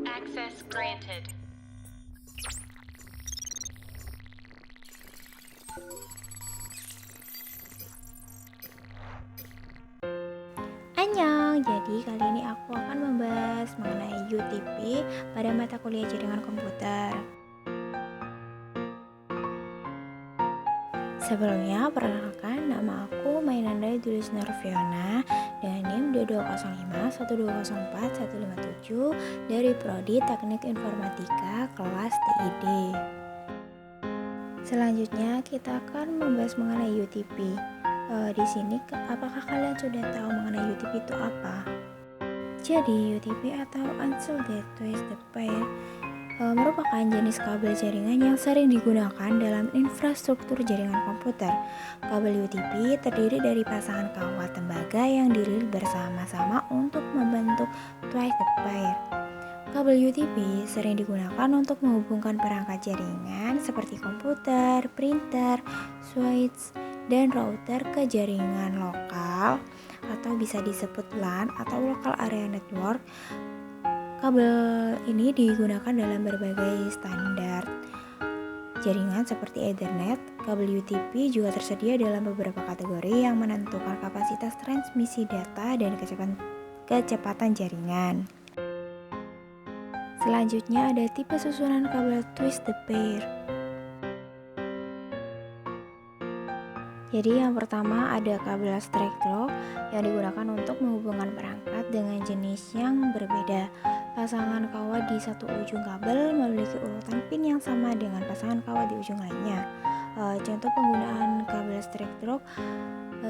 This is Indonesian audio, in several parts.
Access granted. Annyeong, jadi kali ini aku akan membahas mengenai UTP pada mata kuliah jaringan komputer. Sebelumnya, perkenalkan nama aku Mainanda Julius Narviona dengan NIM 2205 1204157 dari Prodi Teknik Informatika kelas TID. Selanjutnya kita akan membahas mengenai UTP. Di sini, apakah kalian sudah tahu mengenai UTP itu apa? Jadi, UTP atau Unshielded Twisted Pair merupakan jenis kabel jaringan yang sering digunakan dalam infrastruktur jaringan komputer. Kabel UTP terdiri dari pasangan kawat tembaga yang dililit bersama-sama untuk membentuk twisted pair. Kabel UTP sering digunakan untuk menghubungkan perangkat jaringan seperti komputer, printer, switch, dan router ke jaringan lokal atau bisa disebut LAN atau Local Area Network. Kabel ini digunakan dalam berbagai standar jaringan seperti Ethernet. Kabel UTP juga tersedia dalam beberapa kategori yang menentukan kapasitas transmisi data dan kecepatan jaringan. Selanjutnya ada tipe susunan kabel twisted pair. Jadi yang pertama ada kabel straight through yang digunakan untuk menghubungkan perangkat dengan jenis yang berbeda. Pasangan kawat di satu ujung kabel memiliki urutan pin yang sama dengan pasangan kawat di ujung lainnya. Contoh penggunaan kabel straight through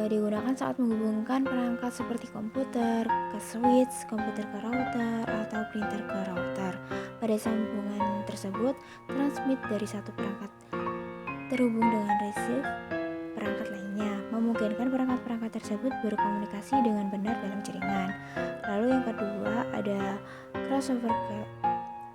digunakan saat menghubungkan perangkat seperti komputer ke switch, komputer ke router, atau printer ke router. Pada sambungan tersebut, transmit dari satu perangkat terhubung dengan receive perangkat lainnya, memungkinkan perangkat-perangkat tersebut berkomunikasi dengan benar dalam jaringan. Lalu yang kedua ada crossover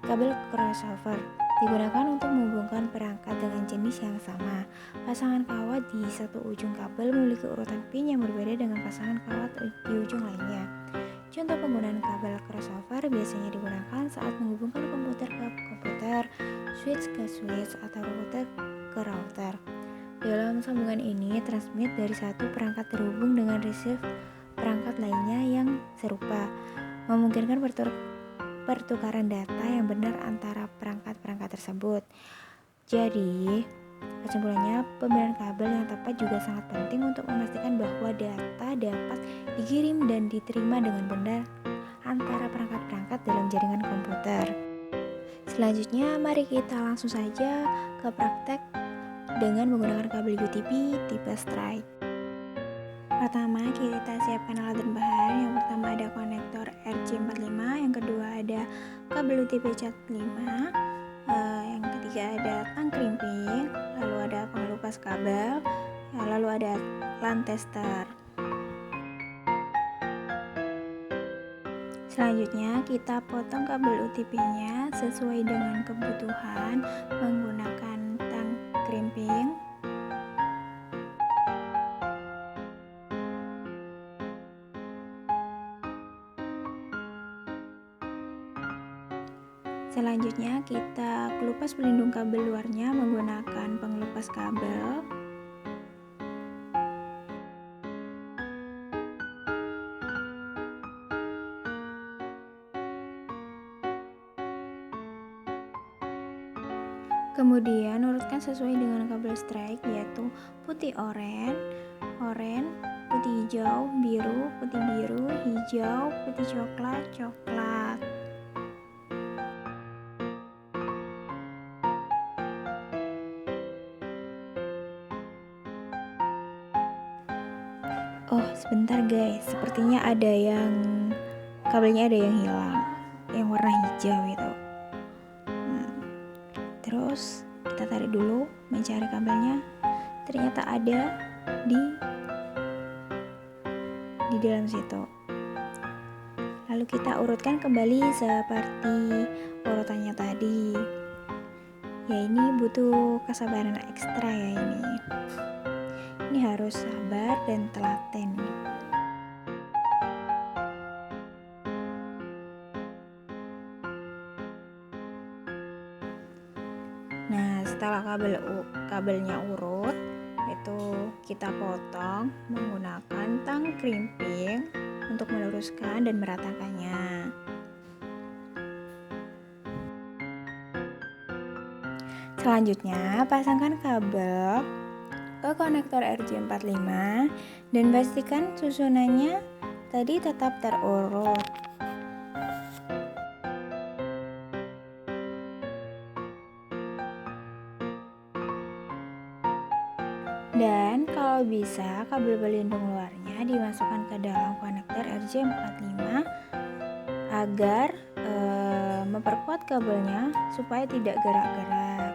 kabel crossover digunakan untuk menghubungkan perangkat dengan jenis yang sama. Pasangan kawat di satu ujung kabel memiliki urutan pin yang berbeda dengan pasangan kawat di ujung lainnya. Contoh penggunaan kabel crossover biasanya digunakan saat menghubungkan komputer ke komputer, switch ke switch, atau router ke router. Dalam sambungan ini, transmit dari satu perangkat terhubung dengan receive perangkat lainnya yang serupa, memungkinkan pertukaran data yang benar antara perangkat-perangkat tersebut. Jadi, kesimpulannya, pemilihan kabel yang tepat juga sangat penting untuk memastikan bahwa data dapat dikirim dan diterima dengan benar antara perangkat-perangkat dalam jaringan komputer. Selanjutnya, mari kita langsung saja ke praktek dengan menggunakan kabel UTP tipe straight. Pertama, kita siapkan alat dan bahan. Yang pertama ada konektor RJ45, yang kedua ada kabel UTP Cat5, yang ketiga ada tang krimping, lalu ada pengelupas kabel, lalu ada LAN tester. Selanjutnya, kita potong kabel UTP-nya sesuai dengan kebutuhan menggunakan tang krimping. Selanjutnya, kita kelupas pelindung kabel luarnya menggunakan pengelupas kabel. Kemudian urutkan sesuai dengan kabel strike, yaitu putih oranye, putih hijau, biru, hijau, putih coklat. Oh, sebentar guys, sepertinya kabelnya ada yang hilang, yang warna hijau itu. Terus kita tarik dulu, mencari kabelnya. Ternyata ada di dalam situ. Lalu kita urutkan kembali seperti urutannya tadi. Ya, ini butuh kesabaran ekstra ya ini. Ini harus sabar dan telaten. setelah kabelnya urut, itu kita potong menggunakan tang crimping untuk meluruskan dan meratakannya. Selanjutnya, pasangkan kabel ke konektor RJ45 dan pastikan susunannya tadi tetap terurut. Dan kalau bisa, kabel pelindung luarnya dimasukkan ke dalam konektor RJ45 agar memperkuat kabelnya supaya tidak gerak-gerak.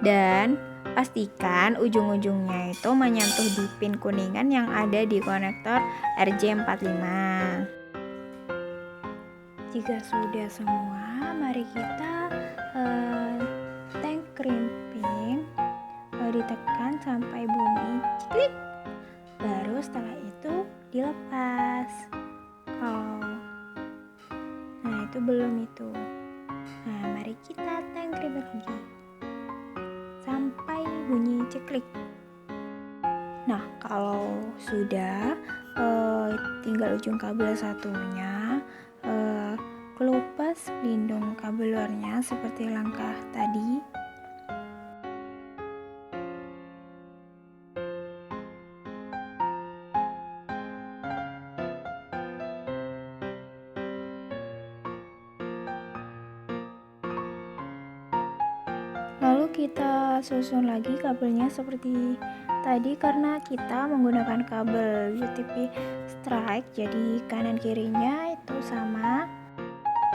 Dan pastikan ujung-ujungnya itu menyentuh di pin kuningan yang ada di konektor RJ45. Jika sudah semua, mari kita tank crimping ditekan sampai bunyi klik. Baru setelah itu dilepas. Nah itu belum itu. Nah mari kita tank crimping lagi sampai bunyi ceklik. Nah kalau sudah tinggal ujung kabel satunya, kelupas pelindung kabel luarnya seperti langkah tadi. Lalu kita susun lagi kabelnya seperti tadi karena kita menggunakan kabel UTP strike, jadi kanan kirinya itu sama.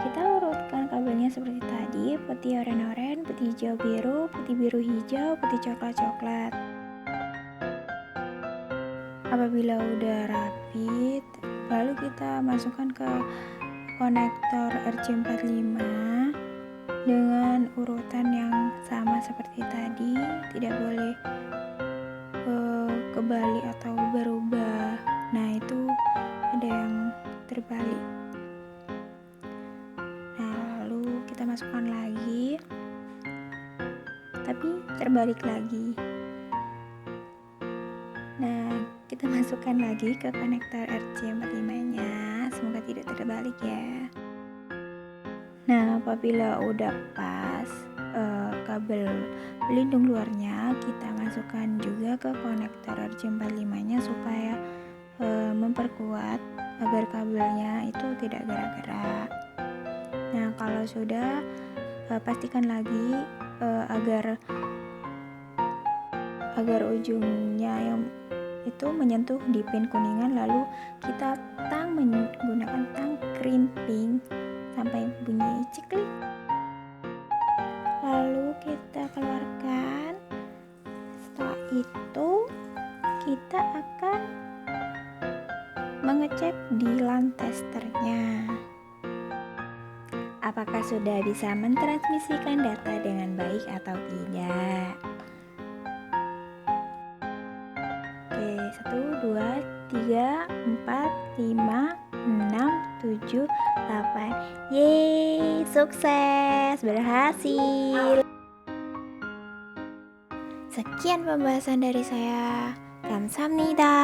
Kita urutkan kabelnya seperti tadi, putih oranye, putih hijau biru, putih biru hijau, putih coklat. Apabila udah rapi, lalu kita masukkan ke konektor RJ45 dengan urutan yang sama seperti tadi, tidak boleh kebalik atau berubah. Nah itu ada yang terbalik. Nah lalu kita masukkan lagi, tapi terbalik lagi. Nah kita masukkan lagi ke konektor RJ45 nya, semoga tidak terbalik ya. Nah apabila udah pas kabel pelindung luarnya, kita masukkan juga ke konektor RJ45 nya supaya memperkuat agar kabelnya itu tidak gerak-gerak. Nah kalau sudah, pastikan lagi agar ujungnya yang itu menyentuh di pin kuningan, lalu kita menggunakan tang crimping sampai bunyi ceklik. Lalu kita keluarkan. Setelah itu kita akan mengecek di line testernya. Apakah sudah bisa mentransmisikan data dengan baik atau tidak? Oke, 1, 2, 3, 4, 5, 6, 7, 8. Yeay, sukses, berhasil. Sekian pembahasan dari saya. Kamsahamnida.